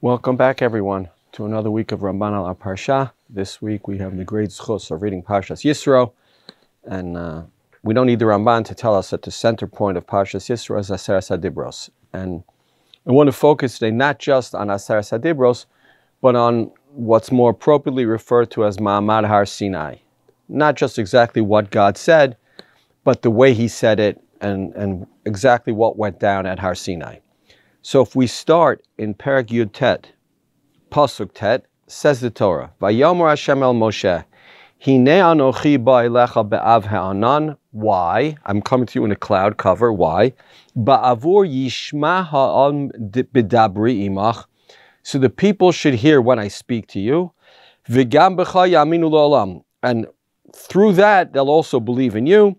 Welcome back, everyone, to another week of Ramban al Parsha. This week we have the great zchus of reading Parshas Yisro, and we don't need the Ramban to tell us that the center point of Parshas Yisro is Aseret HaDibros. And I want to focus today not just on Aseret HaDibros, but on what's more appropriately referred to as Ma'amad Har Sinai. Not just exactly what God said, but the way He said it and exactly what went down at Har Sinai. So if we start in Perek Yud Tet, Pasuk Tet, says the Torah, Vayomer Hashem el Moshe, Hine anochi ba'elecha be'av ha'anan. Why? I'm coming to you in a cloud cover. Why? Ba'avur yishma ha'am b'dabri imach. So the people should hear when I speak to you. V'gam b'cha yaminu lo'olam. And through that, they'll also believe in you.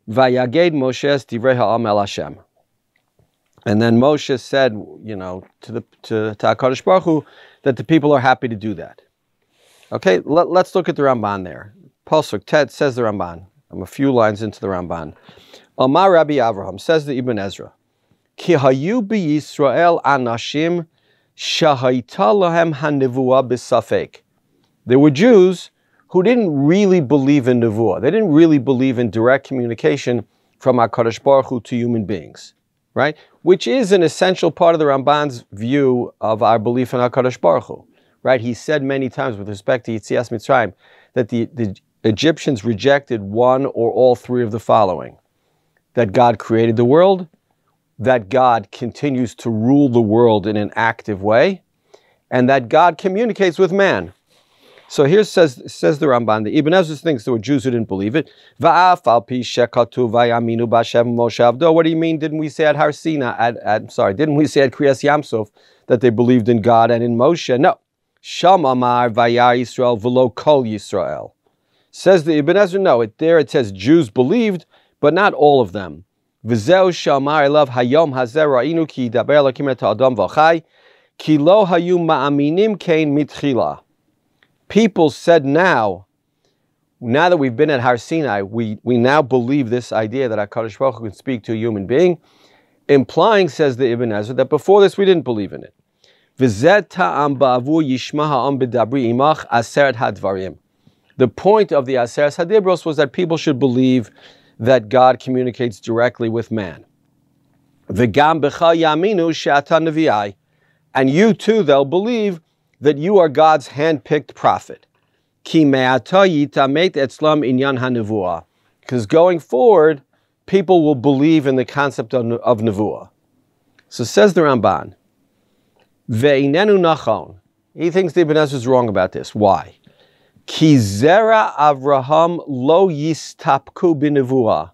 Vayaged Moshe es divrei ha'am el Hashem. And then Moshe said, to HaKadosh Baruch Hu, that the people are happy to do that. Okay, let's look at the Ramban there. Pasuk Tet says the Ramban. I'm a few lines into the Ramban. Amar Rabbi Avraham, says the Ibn Ezra, Ki hayu b'Yisrael anashim shahayta lahem hanevua b'safek. There were Jews who didn't really believe in nevuah. They didn't really believe in direct communication from HaKadosh Baruch Hu to human beings. Right? Which is an essential part of the Ramban's view of our belief in HaKadosh Baruch Hu. Right? He said many times with respect to Yetzias Mitzrayim that the Egyptians rejected one or all three of the following. That God created the world, that God continues to rule the world in an active way, and that God communicates with man. So here says the Ramban, the Ibn Ezra thinks there were Jews who didn't believe it. What do you mean? Didn't we say at Har Sinai, didn't we say at Kriyas Yamsuf that they believed in God and in Moshe? No. Sham Amar Vayar Yisrael v'lo kol Yisrael. Says the Ibn Ezra, no, it says Jews believed, but not all of them. V'zeu shamar elav hayom hazer ra'inu ki daber Elokim et ha'adam v'chai ki lo hayu ma'aminim kein mitchila. People said now that we've been at Har Sinai, we now believe this idea that HaKadosh Baruch Hu can speak to a human being, implying, says the Ibn Ezra, that before this we didn't believe in it. The point of the Aseret HaDibros was that people should believe that God communicates directly with man. And you too, they'll believe that you are God's hand-picked prophet. Because going forward, people will believe in the concept of nevuah. So says the Ramban, Ve'inenu nachon. He thinks the Ibn Ezra is wrong about this. Why? Ki zera Avraham lo yistapku b'nevuah.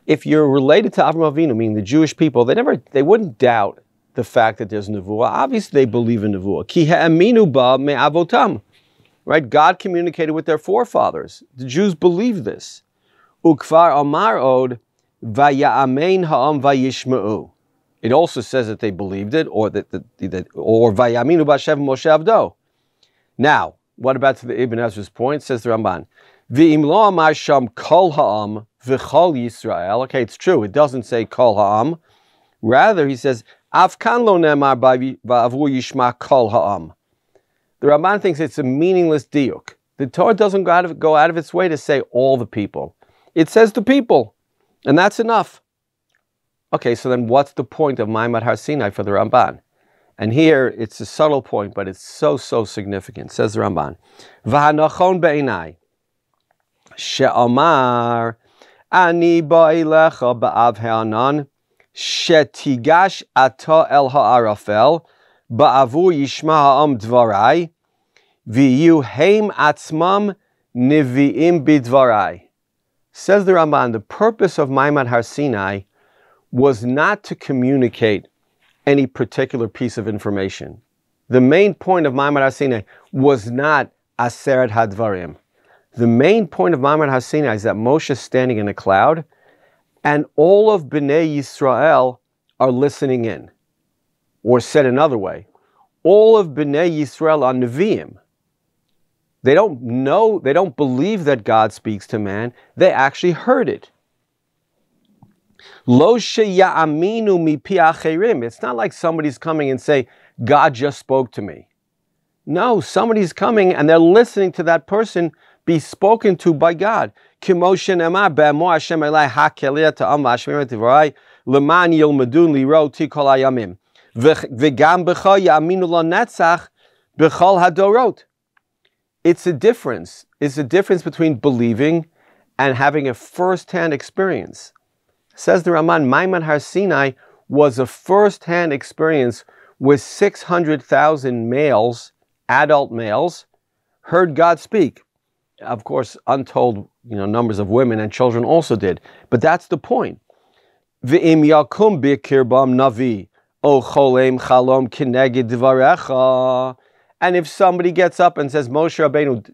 If you're related to Avraham Avinu, meaning the Jewish people, they wouldn't doubt the fact that there's nevuah. Obviously, they believe in nevuah. Ki ha'aminu ba me'avotam. Right? God communicated with their forefathers. The Jews believe this. Ukvar amar od vaya'amein ha'am vayishma'u. It also says that they believed it, or vayaminu b'Hashem Moshe avdo. Now, what about to the Ibn Ezra's point? Says the Ramban, v'im lo amar sham kol ha'am v'chol Yisrael. Okay, it's true. It doesn't say kol ha'am. Rather, he says, Avkan lo nemar ba'avu yishma kol ha'am. The Ramban thinks it's a meaningless diuk. The Torah doesn't go out of its way to say all the people. It says the people, and that's enough. Okay, so then what's the point of Ma'amad Har Sinai for the Ramban? And here, it's a subtle point, but it's so significant. Says the Ramban, V'hanachon be'enai, she'amar ani ba'ilecha ba'av ha'anan, shetigash ata el ha'arafel, ba'avur yishma ha'am dvarai, v'yu heim atzmam nevi'im bidvarai. Says the Ramban, the purpose of Ma'amad Har Sinai was not to communicate any particular piece of information. The main point of Ma'amad Har Sinai was not Aseret HaDvarim. The main point of Ma'amad Har Sinai is that Moshe is standing in a cloud, and all of Bnei Yisrael are listening in. Or said another way, all of Bnei Yisrael are Nevi'im. They don't know, they don't believe that God speaks to man. They actually heard it. Lo sheya'aminu mipi acherim. It's not like somebody's coming and say, God just spoke to me. No, somebody's coming and they're listening to that person be spoken to by God. It's a difference. It's a difference between believing and having a first-hand experience. Says the Ramban, Maimon Har Sinai was a first-hand experience with 600,000 males, adult males, heard God speak. Of course, untold numbers of women and children also did. But that's the point. V'im yakum b'kirbam navi, o cholem chalom kineged dvarecha. And if somebody gets up and says Moshe Rabbeinu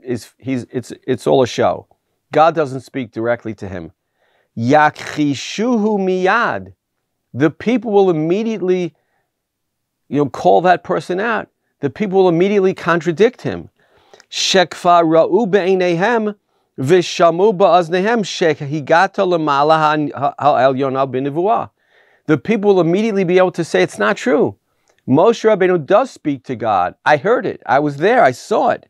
it's all a show, God doesn't speak directly to him. Yakhishuhu miyad. The people will immediately, call that person out. The people will immediately contradict him. Shekfa ra'u be'einehem v'shamu ba'aznehem shehigata l'mala ha'elyona b'nevuah. The people will immediately be able to say it's not true. Moshe Rabbeinu does speak to God. I heard it. I was there. I saw it.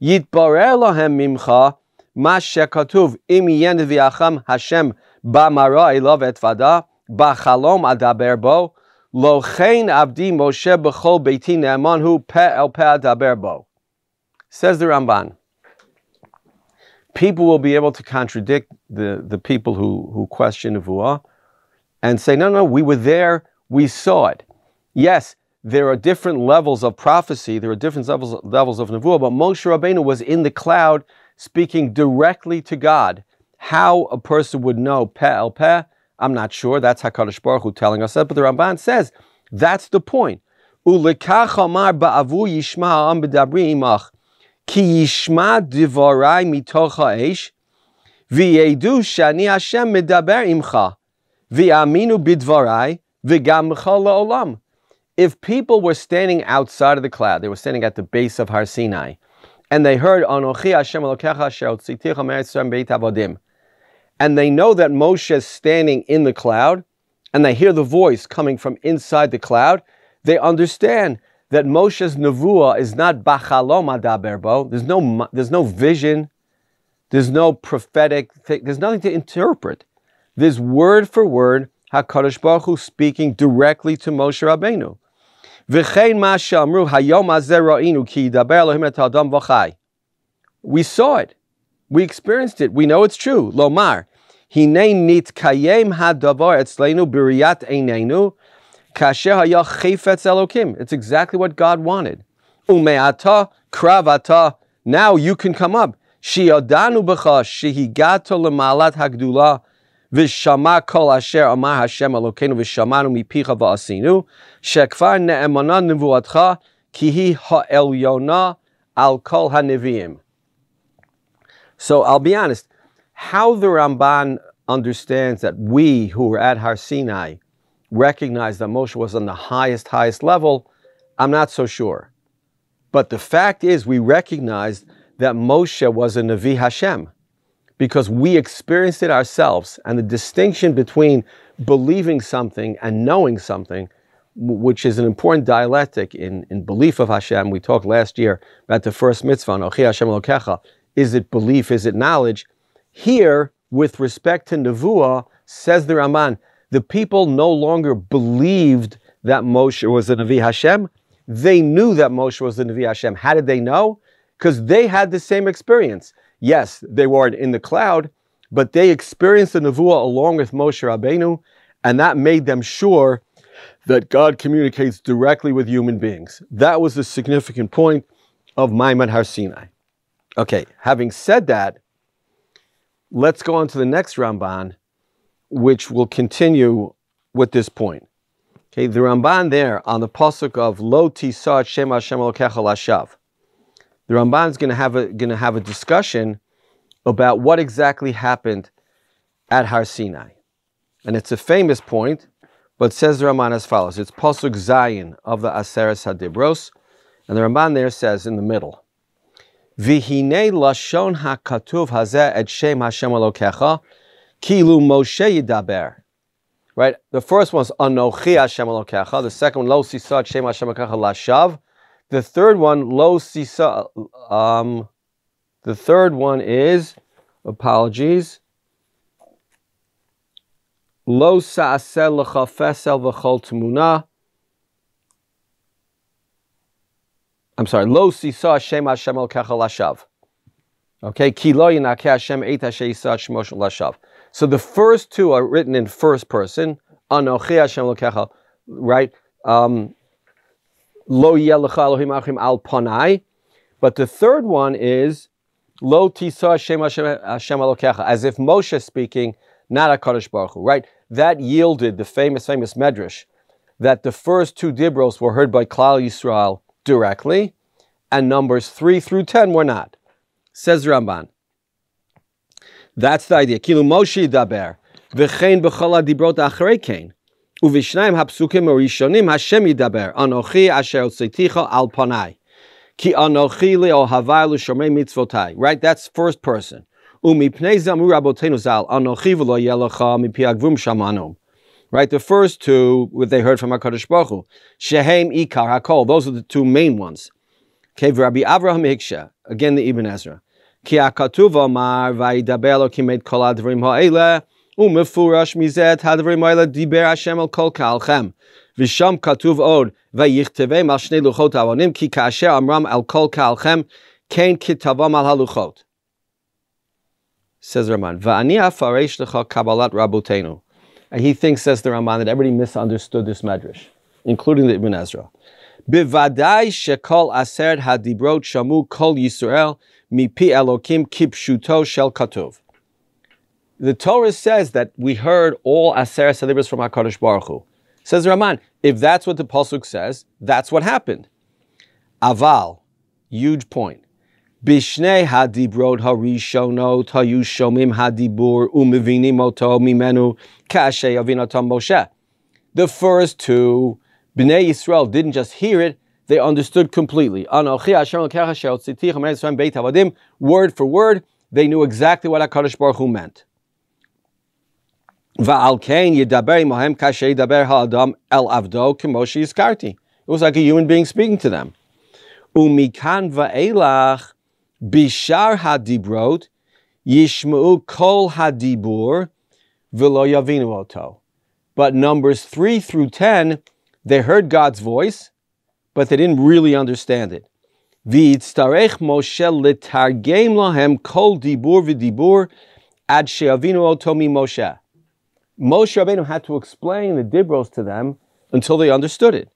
Yitbarer lahem mimcha ma shekatuv im yenviacham Hashem ba'mara elav etvada ba'chalom adaber bo lo chen abdi Moshe b'chol beiti ne'emanhu pe el pe adaber bo. Says the Ramban. People will be able to contradict the people who question Nevuah and say, no, we were there, we saw it. Yes, there are different levels of prophecy, there are different levels of Nevuah, but Moshe Rabbeinu was in the cloud speaking directly to God. How a person would know Peh El Peh, I'm not sure. That's HaKadosh Baruch Hu telling us that, but the Ramban says that's the point. Ulekach amar ba'avu yishma ha'am b'dabri imach ki yishma divarai mitoch ha'esh v'yedu shani Hashem medaber imcha v'aminu bidvarai v'gam mecha la'olam. If people were standing outside of the cloud, they were standing at the base of Har Sinai, and they heard Anochi Hashem Elokecha asher hotziticha me'eretz Mitzrayim beit avodim, and they know that Moshe is standing in the cloud, and they hear the voice coming from inside the cloud, they understand that Moshe's nevuah is not bachalom adaber bo. There's no vision, there's no prophetic thing, there's nothing to interpret. There's word for word HaKadosh Baruch Hu speaking directly to Moshe Rabbeinu. V'chein ma she'amru hayom hazeh ra'inu ki yidaber Elohim et ha'adam v'chai. We saw it. We experienced it. We know it's true. Lomar, hinei nitkayem hadavar etzleinu b'riyat eineinu kasher haya chayfetz Elokim. It's exactly what God wanted. Ume'ata kravata. Now you can come up. Shi'odanu b'cha shehigato l'malat hagdula v'shama kol asher amar Hashem Elokeinu v'shamanu mipicha v'asinu shekvar ne'emana nevuatcha ki hi ha'elyona al kol ha'neviim. So I'll be honest, how the Ramban understands that we who were at Har Sinai recognize that Moshe was on the highest level, I'm not so sure. But the fact is we recognize that Moshe was a Nevi Hashem because we experienced it ourselves. And the distinction between believing something and knowing something, which is an important dialectic in belief of Hashem. We talked last year about the first mitzvah, Anochi Hashem Elokecha. Is it belief? Is it knowledge? Here, with respect to Nevuah, says the Ramban, the people no longer believed that Moshe was the Nevi Hashem. They knew that Moshe was the Nevi Hashem. How did they know? Because they had the same experience. Yes, they weren't in the cloud, but they experienced the Nevuah along with Moshe Rabbeinu, and that made them sure that God communicates directly with human beings. That was the significant point of Maimon Har Sinai. Okay, having said that, let's go on to the next Ramban, which will continue with this point. Okay, the Ramban there on the pasuk of Lo tisar Shem Hashem Elokecha lashav. The Ramban is going to have a discussion about what exactly happened at Har Sinai, and it's a famous point, but says the Ramban as follows. It's pasuk Zayin of the Aseres Hadibros, and the Ramban there says in the middle. V'hinei lashon hakatuv hazeh et shem Hashem Elokecha kilu Moshe yidaber right? The first one's Anochi Hashem Elokecha. The second one, Lo Sisa Shem Hashem Elokecha Lashav. The third one, Lo Sisa. The third one is, apologies, Lo Sa'asel L'Chafesel V'Chol Tmuna. I'm sorry, Lo Sisa Shem Hashem Elokecha Lashav. Okay, Ki Lo Yinakeh Hashem Eit Asher Yisa Shmo Lashav. So the first two are written in first person. Anochi Hashem Elokecha, right? Lo Yelecha Elohim Achim Al Panai. But the third one is Lo Tisa Hashem Hashem Elokecha, as if Moshe speaking, not HaKadosh Baruch Hu, right? That yielded the famous medrash that the first two dibros were heard by Klal Yisrael directly, and numbers 3 through 10 were not. Says Ramban. That's the idea. Kilu Moshe Yidaber, v'chein b'chol hadibrot achrei kein, u'v'shnayim hapsukim harishonim Hashem Yidaber, Anochi asher hotzeticha al panai, ki Anochi le'ohavai l'shomrei mitzvotai. Right, that's first person. U'mipnei zamu rabotenu zal, Anochi v'lo yelecha mipi agvum shamanum. Right, the first two, what they heard from HaKadosh Baruch Hu, Shehem Ikar HaKol, those are the two main ones. Okay, Rabbi Avraham Hiksha, again the Ibn Ezra. Ki HaKatuv Omar Vayidaber Elokim et kol hadvarim ha'eleh u'mefurash mizeh hadvarim ha'eleh diber Hashem el kol ka'alchem v'sham katuv od vayichtevem al shnei luchot ha'avonim ki ka'asher amram el kol ka'alchem kein kitavam al haluchot. Says Raman, va'ani afaresh lecha kabbalat rabotenu. And he thinks, says the Raman, that everybody misunderstood this medrash, including the Ibn Ezra. Bivadai shekol aseret hadibrot shamu kol Yisrael mipi Elokim kipshuto shel katuv. The Torah says that we heard all aseret hadibros from HaKadosh Baruch Hu. Says Raman, if that's what the pasuk says, that's what happened. Aval, huge point. Bishnei hadibrot harishonot hayu shomim hadibur umevinim oto mimenu kashe avinatam Moshe. The first two, Bnei Yisrael, didn't just hear it, they understood completely. Word for word, they knew exactly what HaKadosh Baruch Hu meant. It was like a human being speaking to them. Umikan va'elach bishar hadibrot yishma'u kol hadibur v'lo yavinu oto. But numbers 3 through 10, they heard God's voice, but they didn't really understand it. V'yitztarech Moshe letargem lahem kol dibur v'dibur ad she'avinu oto mi Moshe. Moshe Rabbeinu had to explain the dibros to them until they understood it.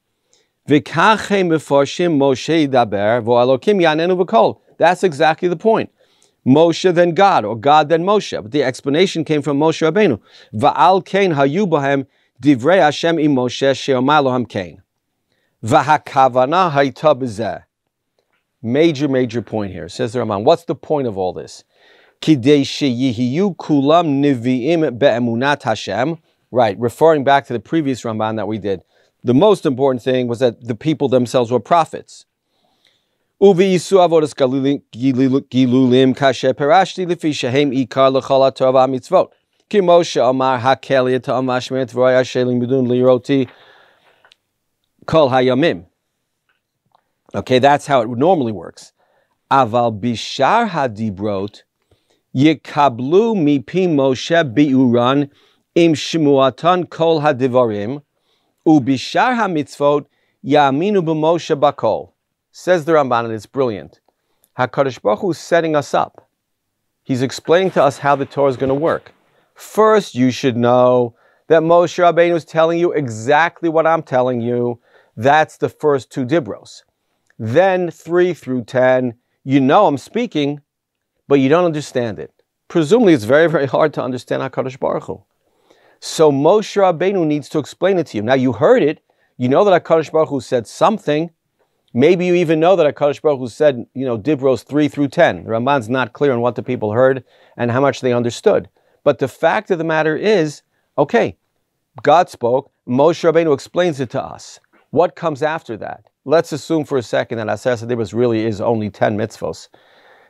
V'kachem mefarshim Moshe yidaber v'Elokim yanenu v'kol. That's exactly the point. Moshe then God, or God then Moshe. But the explanation came from Moshe Rabbeinu. Va'al kein hayu bahem divrei Hashem im Moshe she'omar lohem kein. V'hakavana hayta b'zeh. Major point here. Says the Raman, what's the point of all this? Kidei sheyihiyu kulam nivi'im be'emunat Hashem. Right, referring back to the previous Ramban that we did. The most important thing was that the people themselves were prophets. Uvi'isu avodas gilulim kasher perashti lefi shehem ikar l'chol ha'torah v'hamitzvot. Ki Moshe amar hakel yeta'am v'ashmeret v'roya shelim b'dun liroti kol hayamim. Okay, that's how it normally works. Aval bishar hadibrot yekablu mipi Moshe bi'uran im shmuatan kol hadivarim ubishar hamitzvot yaminu b'Moshe bakol. Says the Ramban, and it's brilliant. HaKadosh Baruch Hu is setting us up. He's explaining to us how the Torah is going to work. First, you should know that Moshe Rabbeinu is telling you exactly what I'm telling you. That's the first two dibros. Then 3 through 10, you know I'm speaking, but you don't understand it. Presumably, it's very, very hard to understand HaKadosh Baruch Hu. So Moshe Rabbeinu needs to explain it to you. Now, you heard it. You know that HaKadosh Baruch Hu said something. Maybe you even know that HaKadosh Baruch Hu said, dibros 3 through 10. The Ramban's not clear on what the people heard and how much they understood. But the fact of the matter is, okay, God spoke, Moshe Rabbeinu explains it to us. What comes after that? Let's assume for a second that Aseret HaDibros really is only 10 mitzvos.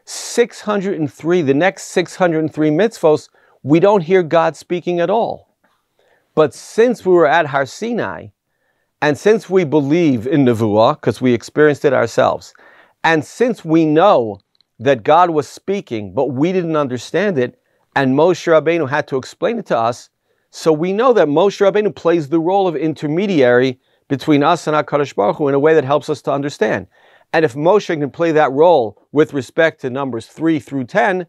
603, the next 603 mitzvos, we don't hear God speaking at all. But since we were at Har Sinai, and since we believe in Nevuah, because we experienced it ourselves, and since we know that God was speaking, but we didn't understand it, and Moshe Rabbeinu had to explain it to us, so we know that Moshe Rabbeinu plays the role of intermediary between us and HaKadosh Baruch Hu in a way that helps us to understand. And if Moshe can play that role with respect to numbers 3 through 10,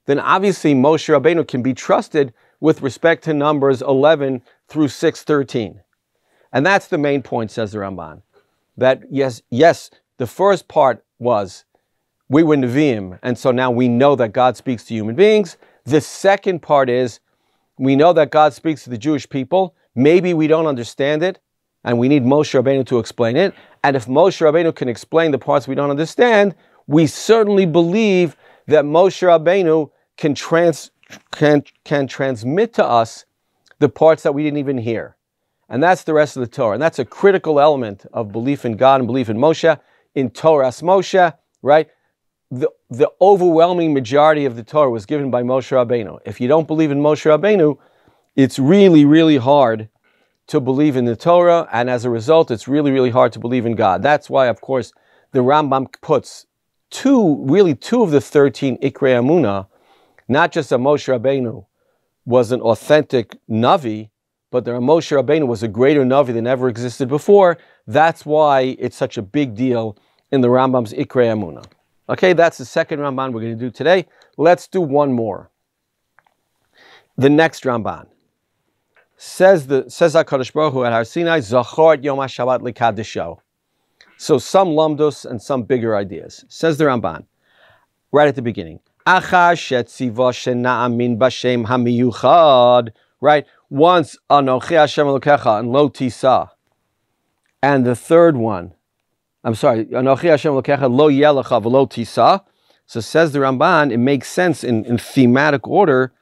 then obviously Moshe Rabbeinu can be trusted with respect to numbers 11 through 6:13. And that's the main point, says the Ramban. That yes, the first part was, we were Nevi'im, and so now we know that God speaks to human beings. The second part is, we know that God speaks to the Jewish people. Maybe we don't understand it, and we need Moshe Rabbeinu to explain it. And if Moshe Rabbeinu can explain the parts we don't understand, we certainly believe that Moshe Rabbeinu can transmit to us the parts that we didn't even hear. And that's the rest of the Torah. And that's a critical element of belief in God and belief in Moshe, in Torah's Moshe, right? The overwhelming majority of the Torah was given by Moshe Rabbeinu. If you don't believe in Moshe Rabbeinu, it's really, really hard to believe in the Torah, and as a result, it's really, really hard to believe in God. That's why, of course, the Rambam puts two of the 13 Ikrei Amunah, not just that Moshe Rabbeinu was an authentic Navi, but that Moshe Rabbeinu was a greater Navi than ever existed before. That's why it's such a big deal in the Rambam's Ikrei Amunah. Okay, that's the second Ramban we're going to do today. Let's do one more. The next Ramban says HaKadosh Baruch Hu at Har Sinai, Zachor et Yom HaShabbat L'Kadisho. So some lumdus and some bigger ideas. Says the Ramban, right at the beginning. Achar shetzivah shena'amin b'shem hamiyuchad. Right? Once, Anochi Hashem Elokecha and Lo Tisa. And the third one, Anochi Hashem Elokecha Lo Yelecha V'Lo Tisa. So says the Ramban, it makes sense in thematic order.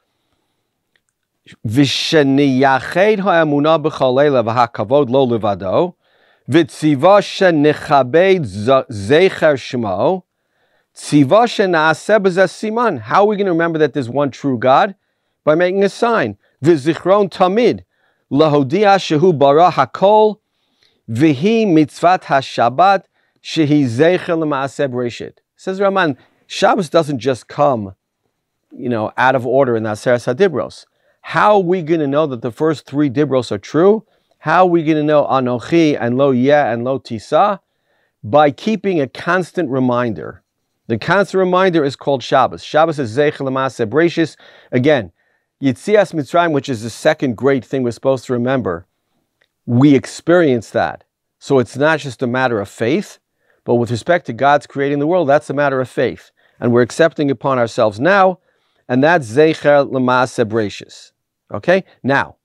V'sheniyached ha'emunah b'chol v'ha'kavod lo levado. V'tziva shenechabed zecher shmo. Tziva shena'aseh b'zeh siman. How are we going to remember that there's one true God? By making a sign. V'zichron tamid lahodia shehu bara hakol v'hi mitzvat hashabbat shehi zeicher l'maaseh b'reshit. Says Raman, Shabbos doesn't just come, out of order in the Aseret HaDibros. How are we going to know that the first 3 Dibros are true? How are we going to know Anochi and Lo Yeh and Lo Tisa? By keeping a constant reminder. The constant reminder is called Shabbos. Shabbos is zeicher l'maaseh b'reshit. Again, Yitzias Mitzrayim, which is the second great thing we're supposed to remember, we experience that. So it's not just a matter of faith, but with respect to God's creating the world, that's a matter of faith. And we're accepting upon ourselves now, and that's Zeicher L'Maaseh B'reshis. Okay? Now,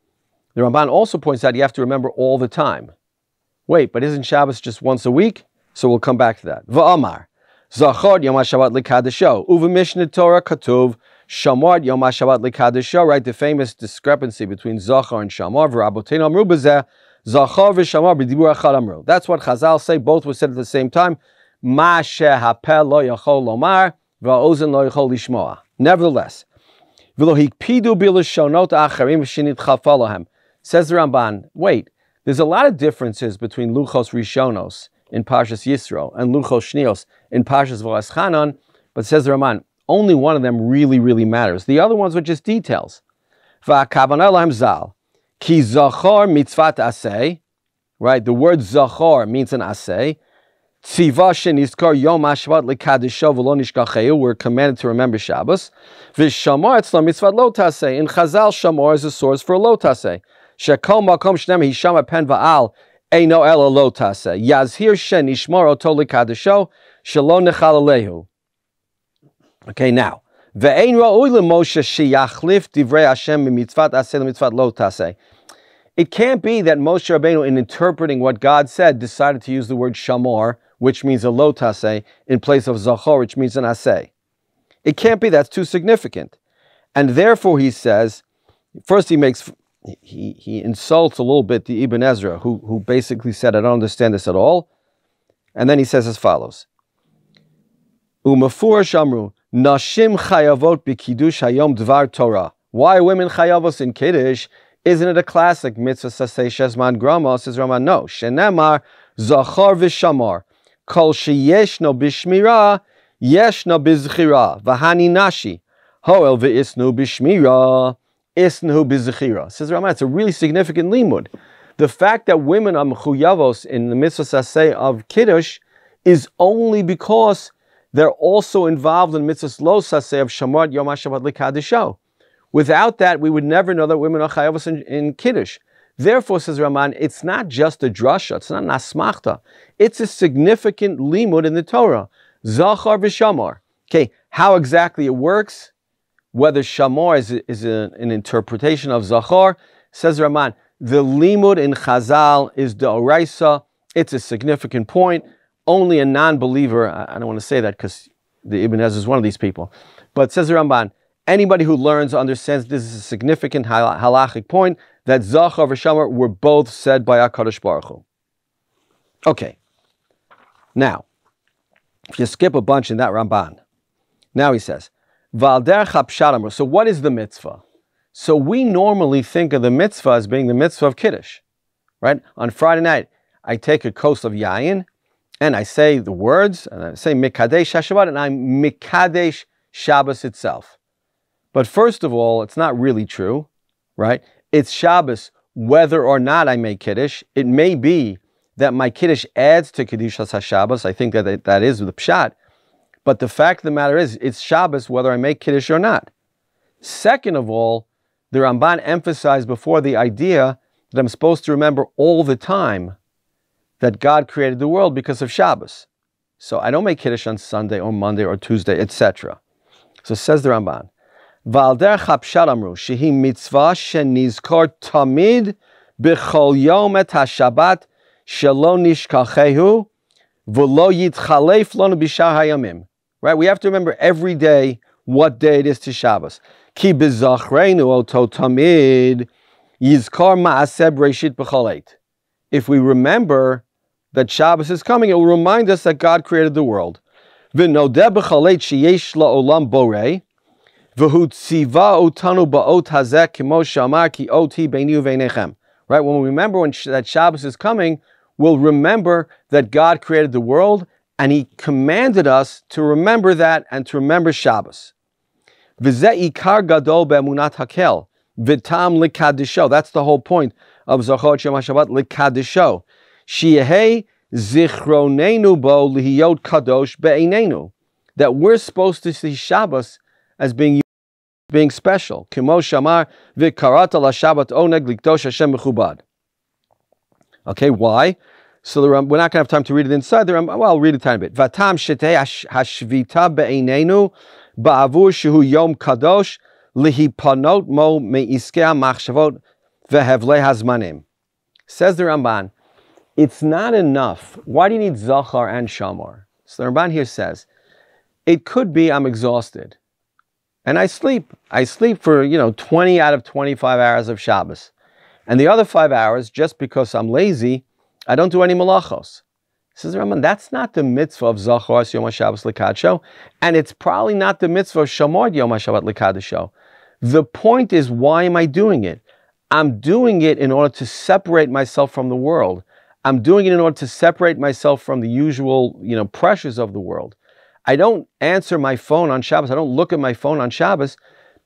the Ramban also points out you have to remember all the time. Wait, but isn't Shabbos just once a week? So we'll come back to that. V'amar, Zachor Yom HaShabbat L'Kadisho, Uva Mishnah Torah Katuv, Shamar Yom HaShabbat L'Kadisho, right? The famous discrepancy between Zachar and Shamar. V'Raboteinu Amru B'zeh, Zachar v'Shamar b'dibur echad Amru. That's what Chazal say. Both were said at the same time. Ma shehapel lo yachol lomar, v'ha'ozen lo yachol lishmoa. Nevertheless, v'lo hikpidu b'lashonot acharim v'shenitchafa lahem. Says the Ramban, wait, there's a lot of differences between Luchos Rishonos in Parshas Yisro and Luchos Shnios in Parshas V'Eschanan, but says the Ramban, only one of them really, really matters. The other ones are just details. V'akavanah lahem zal, ki zachor mitzvat aseh, right? The word zachor means an aseh. Tziva shenizkar yom hashvat lekadisho v'lo nishkacheu. We're commanded to remember Shabbos. V'shamar etzlam mitzvat lo taseh. In Chazal, shamar is a source for lo taseh. Shekol makom shnem hisham pen va'al eino ela lo taseh. Yazhir shen ishmar oto lekadisho shelo nechal alehu. Okay, now. Ve'ein ra'ui leMoshe sheyachlif divrei Hashem mitzvat aseh mitzvat lo taseh. It can't be that Moshe Rabbeinu, in interpreting what God said, decided to use the word shamor, which means a lo taseh, in place of zachor, which means an aseh. It can't be. That's too significant. And therefore, he says, first he insults a little bit the Ibn Ezra, who basically said, I don't understand this at all. And then he says as follows. Umafur shamru, nashim chayavot b'kiddush hayom dvar Torah. Why are women chayavos in Kiddush? Isn't it a classic mitzvah sasei shezman grama? Says Ramban, no. Shenemar zachar v'shamar kol sheyeshno b'shmira yeshno b'zchira v'hani nashi hoel v'isnu b'shmira isnu b'zchira. Says Ramban, it's a really significant limud. The fact that women are mechuyavos in the mitzvah sasei of kiddush is only because they're also involved in mitzvahs lo saseh of Shamar Yom HaShabbat L'Kadisho. Without that, we would never know that women are chayavos in Kiddush. Therefore, says Raman, it's not just a drasha, it's not an asmachta. It's a significant limud in the Torah. Zachar v'shamar. Okay, how exactly it works, whether shamar is an interpretation of zachar, says Raman, the limud in Chazal is the oraisa. It's a significant point. Only a non-believer, I don't want to say that because the Ibn Ezra is one of these people, but says the Ramban, anybody who learns understands this is a significant halachic point that Zachar v'Shamar were both said by HaKadosh Baruch Hu. Okay, now, if you skip a bunch in that Ramban, now he says, Valder Chapshat. So what is the mitzvah? So we normally think of the mitzvah as being the mitzvah of Kiddush, right? On Friday night, I take a kos of yayin, and I say the words, and I say Mikadesh HaShabbat, and I'm Mikadesh Shabbos itself. But first of all, it's not really true, right? It's Shabbos whether or not I make Kiddush. It may be that my Kiddush adds to Kedushas HaShabbos. I think that is the pshat. But the fact of the matter is, it's Shabbos whether I make Kiddush or not. Second of all, the Ramban emphasized before the idea that I'm supposed to remember all the time that God created the world because of Shabbos. So I don't make Kiddush on Sunday or Monday or Tuesday, etc. So says the Ramban, Valder Chapshat Amru, Shehi mitzvah shenizkor tamid b'chol yom et HaShabbat shelo nishkachehu v'lo yitchalef lonu b'shar hayamim. Right? We have to remember every day what day it is to Shabbos. Ki b'zachreinu oto tamid yizkor ma'aseh b'reshit b'chol eit. If we remember that Shabbos is coming, it will remind us that God created the world. Right? When we remember that Shabbos is coming, we'll remember that God created the world and He commanded us to remember that and to remember Shabbos. That's the whole point of Zachor Yom HaShabbat L'Kadisho. Shiehei zichronenu bo lihiyot kadosh be'einenu. That we're supposed to see Shabbos as being special. Kimo shamar v'karata l'Shabbat oneg likdosh Hashem mechubad. Okay, why? So we're not going to have time to read it inside. Well, I'll read it a tiny bit. Vatam shetei hashvita be'einenu ba'avur shehu yom kadosh lihipanot mo me'iskei machshavot v'hevlei hazmanim. Says the Ramban, it's not enough. Why do you need Zachar and Shamar? So the Ramban here says, it could be I'm exhausted. And I sleep. I sleep for, 20 out of 25 hours of Shabbos. And the other 5 hours, just because I'm lazy, I don't do any malachos. Says the Ramban, that's not the mitzvah of Zachar Yom HaShabbos L'Kadisho, and it's probably not the mitzvah of Shamar Yom HaShabbat L'Kadisho. The point is, why am I doing it? I'm doing it in order to separate myself from the world. I'm doing it in order to separate myself from the usual, pressures of the world. I don't answer my phone on Shabbos. I don't look at my phone on Shabbos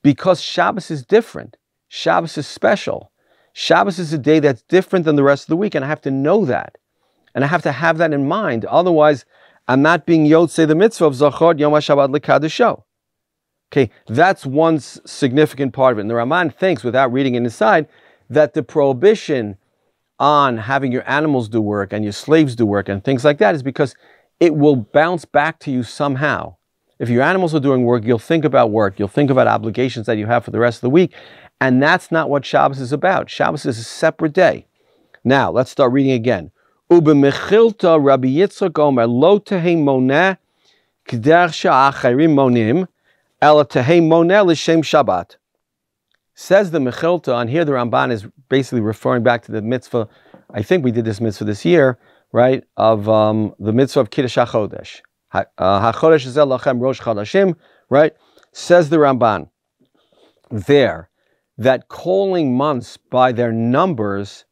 because Shabbos is different. Shabbos is special. Shabbos is a day that's different than the rest of the week, and I have to know that. And I have to have that in mind. Otherwise, I'm not being yotzei the mitzvah of Zachor Yom HaShabbat L'Kadisho. Okay, that's one significant part of it. And the Raman thinks, without reading it inside, that the prohibition on having your animals do work and your slaves do work and things like that is because it will bounce back to you somehow. If your animals are doing work, you'll think about work. You'll think about obligations that you have for the rest of the week. And that's not what Shabbos is about. Shabbos is a separate day. Now, let's start reading again. Ubemechilta Rabbi Yitzchak Omer lo tehei moneh k'derech she'acharim monim ela tehei moneh l'shem Shabbat. Says the Mechilta, and here the Ramban is basically referring back to the mitzvah. I think we did this mitzvah this year, right? Of the mitzvah of Kiddush HaChodesh. HaChodesh Zeh Lachem Rosh Chodashim, right? Says the Ramban there that calling months by their numbers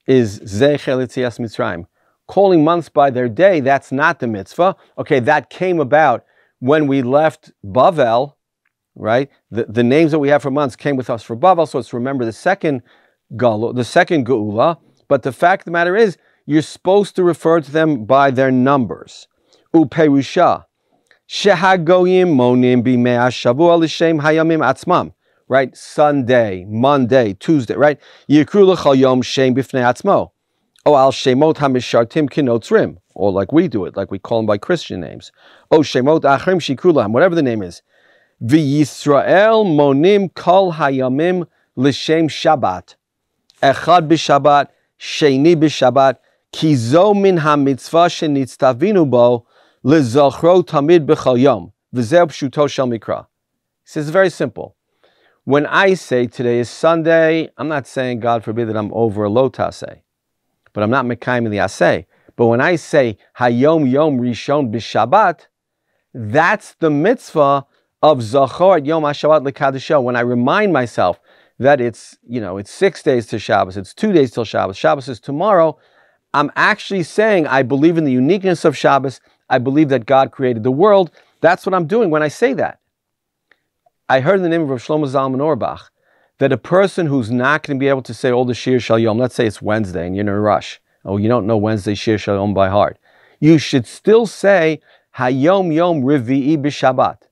is Zechel Yetzias Mitzrayim. Calling months by their day, that's not the mitzvah. Okay, that came about when we left Bavel, right? The names that we have for months came with us for Bavel, so it's remember the second Geula. But the fact of the matter is, you're supposed to refer to them by their numbers. Uperusha. Shehagoyim monim b'mei hashavua l'shem hayamim atzmam. Right? Sunday, Monday, Tuesday, right? Yikru l'chal yom shem b'fnei atzmo. O al shemot hamishartim kinotzrim. Or like we do it, like we call them by Christian names. O shemot achrim shikru lahem, whatever the name is. V'Yisrael monim kol hayamim l'shem Shabbat. Echad b'Shabbat, sheni b'Shabbat. Ki zo min ha-mitzvah shenitztavinu bo l'zochro tamid b'chal yom. V'zeh pshuto shel mikra. He says, very simple. When I say today is Sunday, I'm not saying, God forbid, that I'm over a lo taseh. But I'm not mekayim in the aseh. But when I say hayom yom rishon b'Shabbat, that's the mitzvah of zachor yom ha-Shabbat l'kadisho. When I remind myself that it's 6 days to Shabbos, it's 2 days till Shabbos, Shabbos is tomorrow, I'm actually saying I believe in the uniqueness of Shabbos. I believe that God created the world. That's what I'm doing when I say that. I heard in the name of Rav Shlomo Zalman Auerbach that a person who's not going to be able to say all the Shir Shal Yom, let's say it's Wednesday and you're in a rush, oh, you don't know Wednesday Shir Shal Yom by heart, you should still say Hayom Yom Revi'i B'Shabbat.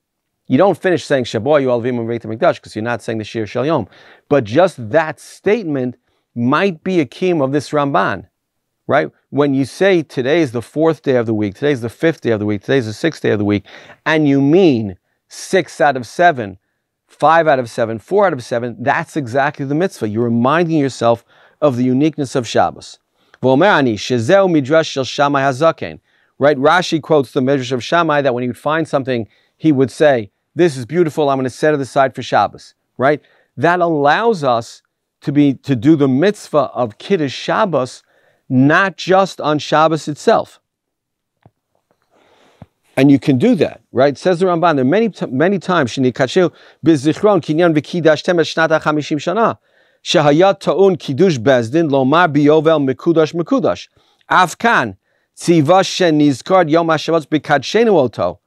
You don't finish saying Shaboy Yu'alvim Beit HaMikdash because you're not saying the Shir Shal Yom. But just that statement might be a kiyum of this Ramban. Right? When you say today is the 4th day of the week, today is the 5th day of the week, today is the 6th day of the week, and you mean 6 out of 7, 5 out of 7, 4 out of 7, that's exactly the mitzvah. You're reminding yourself of the uniqueness of Shabbos. Right? Rashi quotes the Midrash of Shammai that when he would find something, he would say, this is beautiful, I'm going to set it aside for Shabbos. Right? That allows us to do the mitzvah of Kiddush Shabbos, not just on Shabbos itself. And you can do that, right? Says the Ramban, there are many times, Shenikachu b'zichron kinyan v'kidashtem et shnat ha-chamishim shana, shehayat ta'un kiddush bezdin lomar biyovel mekudash. Afkan, tziva shenizkard yom ha-Shabbat b'kadshenu oto.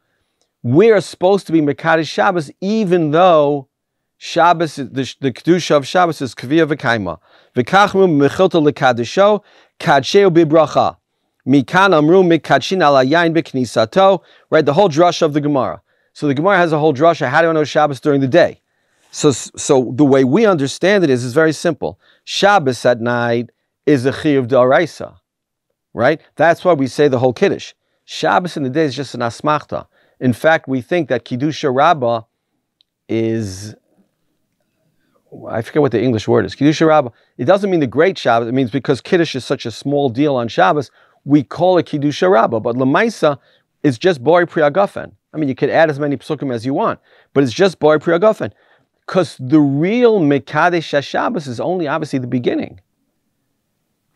We are supposed to be mekadosh Shabbos, even though Shabbos, the kedusha of Shabbos is kaviyah v'kaima. V'kachmu mechilta l'kadisho, kadsheu b'bracha. Mikan amru mikadshin ala yain b'knisato. Right, the whole drasha of the Gemara. So the Gemara has a whole drasha. How do I know Shabbos during the day? So the way we understand it is very simple. Shabbos at night is a chiyuv d'oraisa. Right? That's why we say the whole kiddush. Shabbos in the day is just an asmachta. In fact, we think that Kiddusha Rabbah is, I forget what the English word is. Kiddusha Rabbah, it doesn't mean the great Shabbos. It means because Kiddush is such a small deal on Shabbos, we call it Kiddusha Rabbah. But Lamaisa is just Bori Priagafen. I mean, you could add as many psukim as you want, but it's just Bori Priagafen. Because the real Mekadesh Shabbos is only obviously the beginning.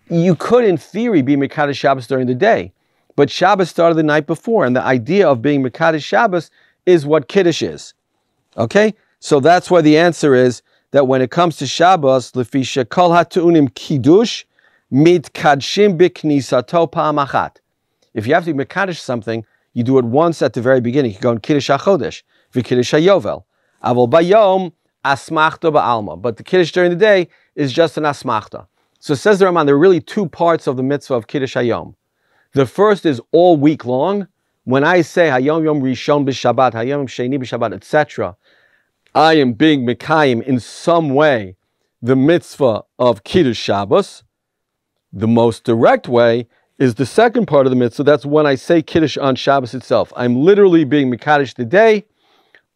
You could, in theory, be Mekadesh Shabbos during the day, but Shabbos started the night before, and the idea of being Mekadesh Shabbos is what Kiddush is. Okay? So that's why the answer is that when it comes to Shabbos, Lefisha kol ha'tu'unim kiddush mitkadshim b'knisato pa'am achat. If you have to Mekadesh something, you do it once at the very beginning. You go in Kiddush HaChodesh, v'Kiddush HaYovel. Avol bayom asmachta ba'alma. But the Kiddush during the day is just an asmachta. So it says the Ramban, there are really two parts of the mitzvah of Kiddush HaYom. The first is all week long. When I say Hayom Yom Rishon b'Shabbat, Hayom Yom Sheni b'Shabbat, etc., I am being Mekayim in some way the mitzvah of Kiddush Shabbos. The most direct way is the second part of the mitzvah. That's when I say Kiddush on Shabbos itself. I'm literally being Mekadesh the day,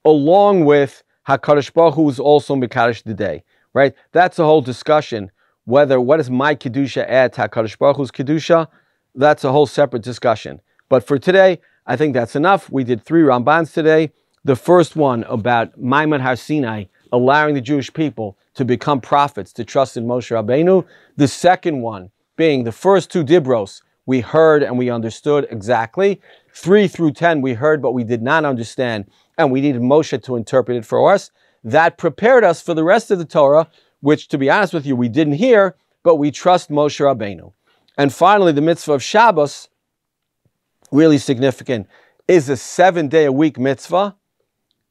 along with HaKadosh Baruch Hu is also Mekadesh the day. Right? That's a whole discussion. What does my Kedusha add to HaKadosh Baruch Hu's Kedusha? That's a whole separate discussion. But for today, I think that's enough. We did 3 Rambans today. The first one about Maimon Har Sinai, allowing the Jewish people to become prophets, to trust in Moshe Rabbeinu. The second one being the first 2 Dibros, we heard and we understood exactly. 3 through 10 we heard but we did not understand, and we needed Moshe to interpret it for us. that prepared us for the rest of the Torah, which, to be honest with you, we didn't hear, but we trust Moshe Rabbeinu. And finally, the mitzvah of Shabbos, really significant, is a 7-day-a-week mitzvah.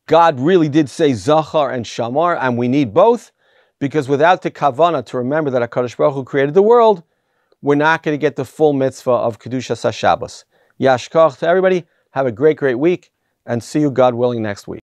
God really did say Zachar and Shamar, and we need both, because without the kavanah to remember that HaKadosh Baruch Hu created the world, we're not going to get the full mitzvah of Kedushas HaShabbos. Yashkach to everybody. Have a great, great week, and see you, God willing, next week.